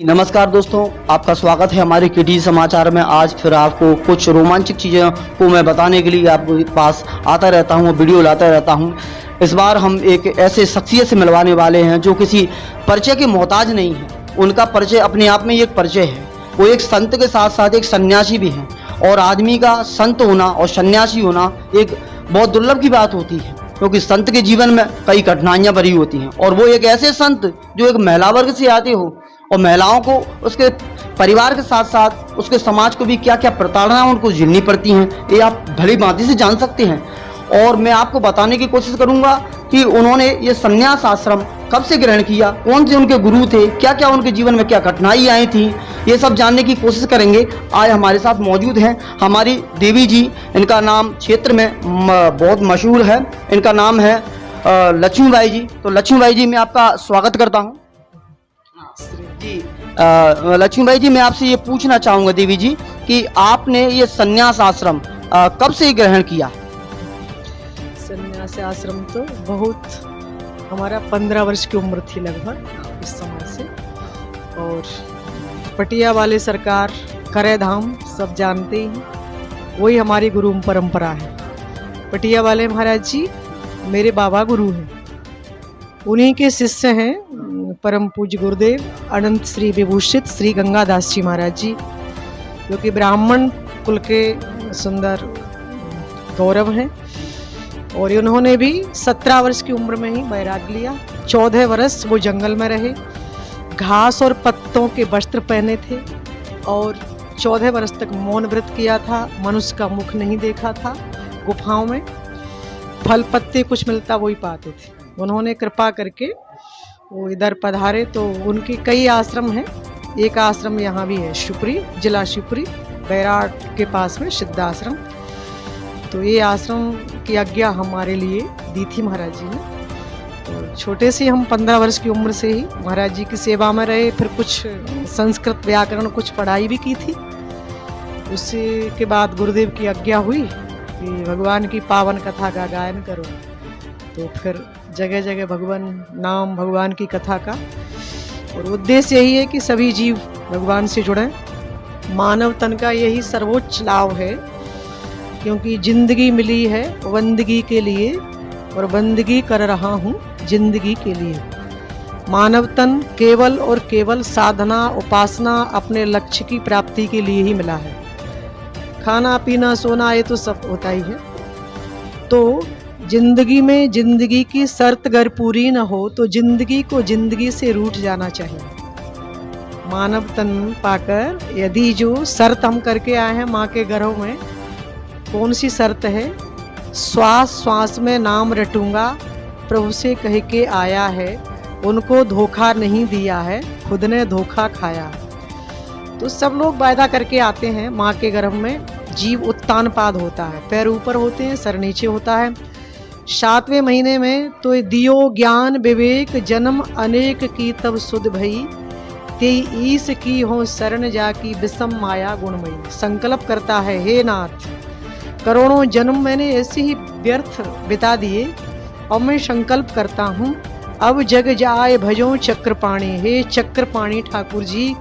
नमस्कार दोस्तों, आपका स्वागत है हमारे केटी समाचार में। आज फिर आपको कुछ रोमांचक चीज़ों को मैं बताने के लिए आपके पास आता रहता हूँ, वीडियो लाता रहता हूँ। इस बार हम एक ऐसे शख्सियत से मिलवाने वाले हैं जो किसी परिचय के मोहताज नहीं है। उनका परिचय अपने आप में एक परिचय है। वो एक संत के साथ साथ एक सन्यासी भी हैं, और आदमी का संत होना और सन्यासी होना एक बहुत दुर्लभ की बात होती है, क्योंकि संत के जीवन में कई कठिनाइयाँ भरी होती हैं। और वो एक ऐसे संत जो एक महिला वर्ग से आते हो, और महिलाओं को उसके परिवार के साथ साथ उसके समाज को भी क्या क्या प्रताड़ना उनको झेलनी पड़ती हैं, ये आप भली भांति से जान सकते हैं। और मैं आपको बताने की कोशिश करूंगा कि उन्होंने ये संन्यास आश्रम कब से ग्रहण किया, कौन से उनके गुरु थे, क्या क्या उनके जीवन में क्या कठिनाई आई थी, ये सब जानने की कोशिश करेंगे। आज हमारे साथ मौजूद हैं हमारी देवी जी। इनका नाम क्षेत्र में बहुत मशहूर है। इनका नाम है लक्ष्मीबाई जी। तो लक्ष्मीबाई जी, मैं आपका स्वागत करता हूँ जी। लक्ष्मीबाई जी, मैं आपसे ये पूछना चाहूँगा देवी जी कि आपने ये संन्यास आश्रम कब से ग्रहण किया? संन्यास आश्रम तो बहुत, हमारा 15 वर्ष की उम्र थी लगभग इस समय से। और पटिया वाले सरकार, करे धाम सब जानते ही, वही हमारी गुरु परंपरा है। पटिया वाले महाराज जी मेरे बाबा गुरु हैं, उन्हीं के शिष्य हैं परम पूज्य गुरुदेव अनंत श्री विभूषित श्री गंगादास जी महाराज जी, जो कि ब्राह्मण कुल के सुंदर गौरव हैं। और उन्होंने भी 17 वर्ष की उम्र में ही वैराग्य लिया। 14 वर्ष वो जंगल में रहे, घास और पत्तों के वस्त्र पहने थे, और 14 वर्ष तक मौन व्रत किया था। मनुष्य का मुख नहीं देखा था। गुफाओं में फल पत्ते कुछ मिलता वही पाते थे। उन्होंने कृपा करके वो इधर पधारे, तो उनके कई आश्रम हैं। एक आश्रम यहाँ भी है, शिवपुरी, जिला शिवपुरी, बैराट के पास में सिद्धाश्रम। तो ये आश्रम की आज्ञा हमारे लिए दी थी महाराज जी ने। तो छोटे से हम 15 वर्ष की उम्र से ही महाराज जी की सेवा में रहे। फिर कुछ संस्कृत व्याकरण कुछ पढ़ाई भी की थी। उसके बाद गुरुदेव की आज्ञा हुई कि भगवान की पावन कथा का गायन करो। तो फिर जगह जगह भगवान नाम, भगवान की कथा का, और उद्देश्य यही है कि सभी जीव भगवान से जुड़ें। मानव तन का यही सर्वोच्च लाभ है, क्योंकि जिंदगी मिली है बंदगी के लिए, और बंदगी कर रहा हूँ जिंदगी के लिए। मानव तन केवल और केवल साधना, उपासना, अपने लक्ष्य की प्राप्ति के लिए ही मिला है। खाना पीना सोना ये तो सब होता ही है। तो जिंदगी में जिंदगी की शर्त अगर पूरी न हो तो जिंदगी को जिंदगी से रूठ जाना चाहिए। मानव तन पाकर यदि जो शर्त हम करके आए हैं माँ के गर्भ में, कौन सी शर्त है? श्वास श्वास में नाम रटूंगा, प्रभु से कह के आया है, उनको धोखा नहीं दिया है, खुद ने धोखा खाया। तो सब लोग वायदा करके आते हैं माँ के गर्भ में। जीव उत्तान पाद होता है, पैर ऊपर होते हैं, सर नीचे होता है। 7वें महीने में तो दियो ज्ञान विवेक, जन्म अनेक की तब सुध भई, ते ईस की हो शरण जाकी विषम माया गुणमयी। संकल्प करता है, हे नाथ, करोड़ों जन्म मैंने ऐसे ही व्यर्थ बिता दिए, और मैं संकल्प करता हूँ अब जग जाए भजो चक्रपाणी। हे चक्रपाणी ठाकुर जी,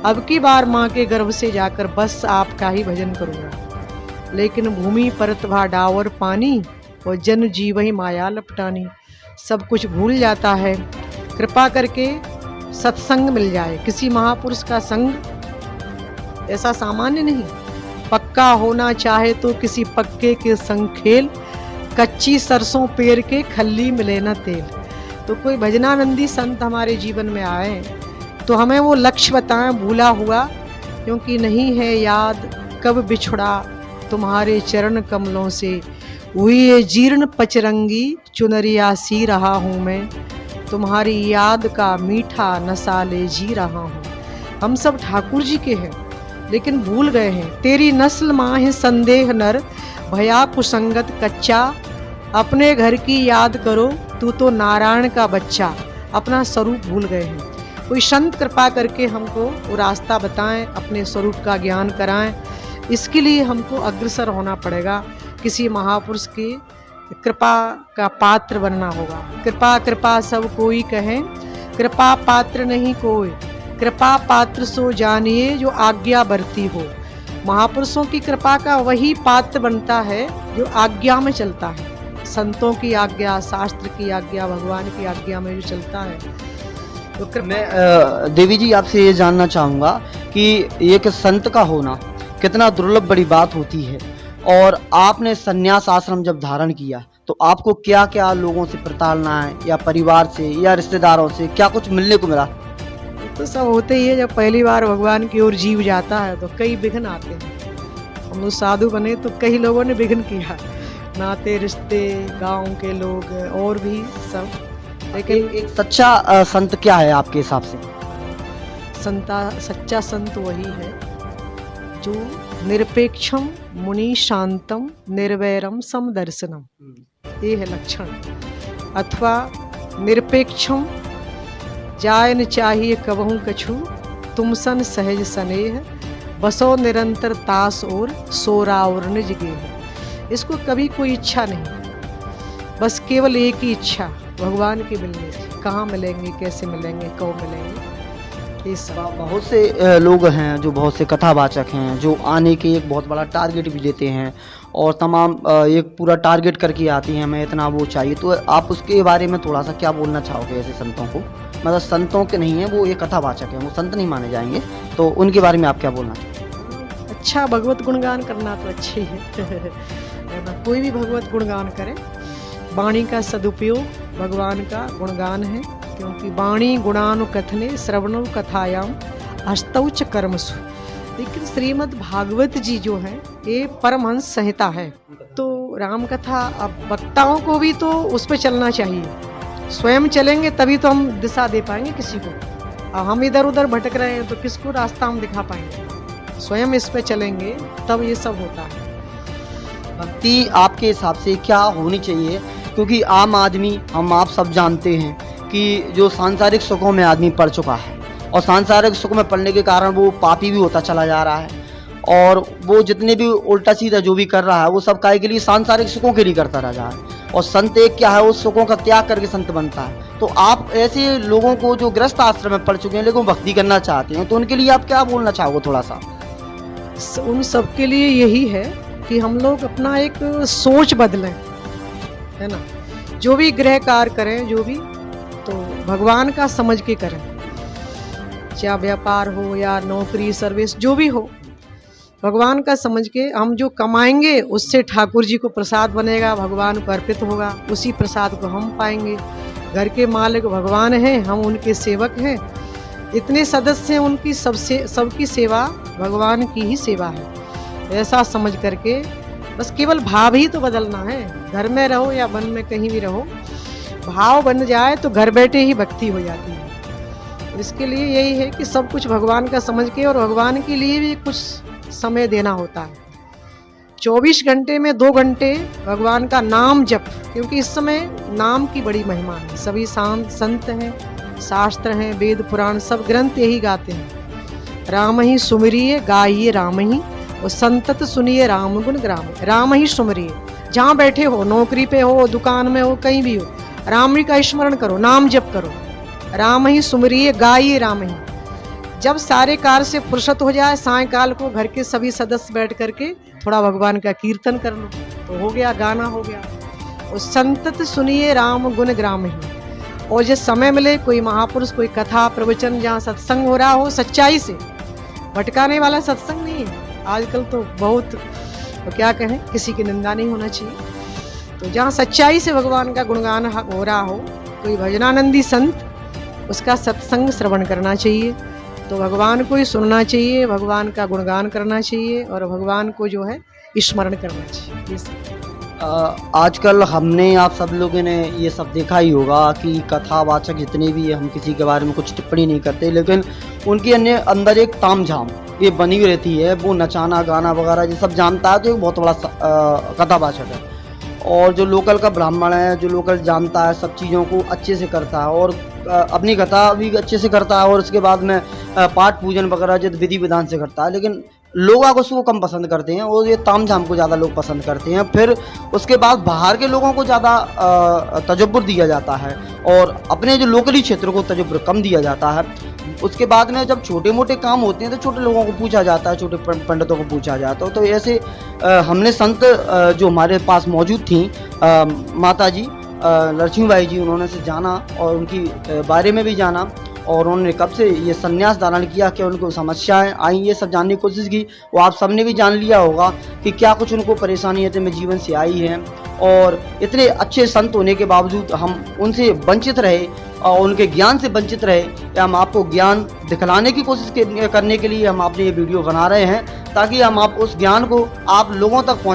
अब की बार माँ के गर्भ से जाकर बस आपका ही भजन करूँगा। लेकिन भूमि परत भा डावर पानी, और जन जीव ही माया लपटानी। सब कुछ भूल जाता है। कृपा करके सत्संग मिल जाए, किसी महापुरुष का संग ऐसा सामान्य नहीं। पक्का होना चाहे तो किसी पक्के के संग खेल, कच्ची सरसों पेर के खल्ली मिले न तेल। तो कोई भजनानंदी संत हमारे जीवन में आए तो हमें वो लक्ष्य बताएं, भूला हुआ क्योंकि नहीं है याद, कब बिछुड़ा तुम्हारे चरण कमलों से। हुई ये जीर्ण पचरंगी चुनरिया सी रहा हूँ मैं, तुम्हारी याद का मीठा नशा ले जी रहा हूँ। हम सब ठाकुर जी के हैं, लेकिन भूल गए हैं। तेरी नस्ल माँ है संदेह नर, भया कुसंगत कच्चा। अपने घर की याद करो, तू तो नारायण का बच्चा। अपना स्वरूप भूल गए हैं। कोई संत कृपा करके हमको वो रास्ता बताएं, अपने स्वरूप का ज्ञान कराएं। इसके लिए हमको अग्रसर होना पड़ेगा, किसी महापुरुष की कृपा का पात्र बनना होगा। कृपा कृपा सब कोई कहें, कृपा पात्र नहीं कोई। कृपा पात्र सो जानिए जो आज्ञा बरती हो। महापुरुषों की कृपा का वही पात्र बनता है जो आज्ञा में चलता है। संतों की आज्ञा, शास्त्र की आज्ञा, भगवान की आज्ञा में जो चलता है तो मैं देवी जी आपसे ये जानना चाहूँगा कि एक संत का होना कितना दुर्लभ बड़ी बात होती है, और आपने संन्यास आश्रम जब धारण किया तो आपको क्या क्या लोगों से प्रताड़ना है, या परिवार से या रिश्तेदारों से क्या कुछ मिलने को मिला? तो सब होते ही है। जब पहली बार भगवान की ओर जीव जाता है तो कई विघ्न आते हैं। हम लोग साधु बने तो कई लोगों ने विघ्न किया, नाते रिश्ते, गांव के लोग और भी सब। लेकिन एक सच्चा संत क्या है आपके हिसाब से? सच्चा संत वही है जो निरपेक्षम मुनि शांतम निर्वैरम समदर्शनम, ये है लक्षण। अथवा निरपेक्षम जाय न चाहिए कबहू कछु, तुम सन सहज स्नेह, बसो निरंतर तास और सोरा और निज गेह। इसको कभी कोई इच्छा नहीं, बस केवल एक ही इच्छा, भगवान के मिलने की। कहाँ मिलेंगे, कैसे मिलेंगे, कब मिलेंगे, ये सब। बहुत से लोग हैं जो बहुत से कथावाचक हैं जो आने के एक बहुत बड़ा टारगेट भी लेते हैं और तमाम एक पूरा टारगेट करके आती हैं, हमें इतना वो चाहिए। तो आप उसके बारे में थोड़ा सा क्या बोलना चाहोगे ऐसे संतों को? मतलब संतों के नहीं है वो, एक कथावाचक है, वो संत नहीं माने जाएंगे, तो उनके बारे में आप क्या बोलना चाहोगे? अच्छा, भगवत गुणगान करना तो अच्छी है ना, कोई भी भगवत गुणगान करे। वाणी का सदुपयोग भगवान का गुणगान है, क्योंकि वाणी गुणानु कथने श्रवणु कथायाम हस्तौच कर्मसु। लेकिन श्रीमद् भागवत जी जो है ये परमहंस संहिता है, तो राम कथा अब वक्ताओं को भी तो उस पर चलना चाहिए। स्वयं चलेंगे तभी तो हम दिशा दे पाएंगे किसी को। अब हम इधर उधर भटक रहे हैं तो किसको रास्ता हम दिखा पाएंगे? स्वयं इस पे चलेंगे तब ये सब होता है। भक्ति आपके हिसाब से क्या होनी चाहिए? क्योंकि आम आदमी, हम आप सब जानते हैं कि जो सांसारिक सुखों में आदमी पड़ चुका है और सांसारिक सुख में पड़ने के कारण वो पापी भी होता चला जा रहा है, और वो जितने भी उल्टा सीधा जो भी कर रहा है वो सब काय के लिए, सांसारिक सुखों के लिए करता रह जा रहा है। और संत एक क्या है, उस सुखों का त्याग करके संत बनता है। तो आप ऐसे लोगों को जो ग्रस्त आश्रम में पड़ चुके हैं लेकिन भक्ति करना चाहते हैं, तो उनके लिए आप क्या बोलना चाहोगे थोड़ा सा? उन सब के लिए यही है कि हम लोग अपना एक सोच बदलें, है ना। जो भी गृह कार्य करें, जो भी, तो भगवान का समझ के करें। चाहे व्यापार हो या नौकरी सर्विस जो भी हो, भगवान का समझ के। हम जो कमाएंगे उससे ठाकुर जी को प्रसाद बनेगा, भगवान को अर्पित होगा, उसी प्रसाद को हम पाएंगे। घर के मालिक भगवान हैं, हम उनके सेवक हैं। इतने सदस्य हैं, उनकी सबकी सेवा भगवान की ही सेवा है, ऐसा समझ करके बस केवल भाव ही तो बदलना है। घर में रहो या वन में कहीं भी रहो, भाव बन जाए तो घर बैठे ही भक्ति हो जाती है। इसके लिए यही है कि सब कुछ भगवान का समझ के, और भगवान के लिए भी कुछ समय देना होता है। 24 घंटे में 2 घंटे भगवान का नाम जप, क्योंकि इस समय नाम की बड़ी महिमा है। सभी संत हैं, शास्त्र हैं, वेद पुराण सब ग्रंथ यही गाते हैं, राम ही सुमिरिए गाइए राम ही, और संतत सुनिए राम गुण ग्राम। राम ही सुमिरिए, जहाँ बैठे हो, नौकरी पे हो, दुकान में हो, कहीं भी हो, राम ही का स्मरण करो, नाम जप करो। राम ही सुमिरिए गाइए राम ही। जब सारे कार्य से फुर्सत हो जाए, सायंकाल को घर के सभी सदस्य बैठ करके थोड़ा भगवान का कीर्तन कर लो, तो हो गया, गाना हो गया। और संतत सुनिए राम गुण ग्राम ही। और जिस समय मिले कोई महापुरुष, कोई कथा प्रवचन, जहाँ सत्संग हो रहा हो सच्चाई से, भटकाने वाला सत्संग नहीं है। आजकल तो बहुत, तो क्या कहें, किसी की निंदा नहीं होना चाहिए। तो जहाँ सच्चाई से भगवान का गुणगान हो रहा हो, कोई भजनानंदी संत, उसका सत्संग श्रवण करना चाहिए। तो भगवान को ही सुनना चाहिए, भगवान का गुणगान करना चाहिए, और भगवान को जो है स्मरण करना चाहिए। आजकल हमने, आप सब लोगों ने ये सब देखा ही होगा कि कथावाचक जितने भी, हम किसी के बारे में कुछ टिप्पणी नहीं करते, लेकिन उनके अंदर एक तामझाम ये बनी हुई रहती है। वो नचाना गाना वगैरह ये सब जानता है, तो एक बहुत बड़ा कथावाचक है। और जो लोकल का ब्राह्मण है, जो लोकल जानता है, सब चीज़ों को अच्छे से करता है और अपनी कथा भी अच्छे से करता है, और उसके बाद में पाठ पूजन वगैरह जो विधि विधान से करता है, लेकिन लोग उसको कम पसंद करते हैं, और ये तामझाम को ज़्यादा लोग पसंद करते हैं। फिर उसके बाद बाहर के लोगों को ज़्यादा तजब्बुर दिया जाता है, और अपने जो लोकली क्षेत्र को तजब्बुर कम दिया जाता है। उसके बाद में जब छोटे मोटे काम होते हैं तो छोटे लोगों को पूछा जाता है, छोटे पंडितों को पूछा जाता है। तो ऐसे हमने संत जो हमारे पास मौजूद थी माता जी लक्ष्मीबाई जी, उन्होंने से जाना और उनकी बारे में भी जाना और उन्होंने कब से ये संन्यास धारण किया, क्या उनको समस्याएं आई, ये सब जानने की कोशिश की। वो आप सबने भी जान लिया होगा कि क्या कुछ उनको परेशानियाँ में जीवन से आई हैं। और इतने अच्छे संत होने के बावजूद हम उनसे वंचित रहे और उनके ज्ञान से वंचित रहे। हम आपको ज्ञान दिखलाने की कोशिश करने के लिए हम आपने ये वीडियो बना रहे हैं, ताकि हम आप उस ज्ञान को आप लोगों तक पहुँच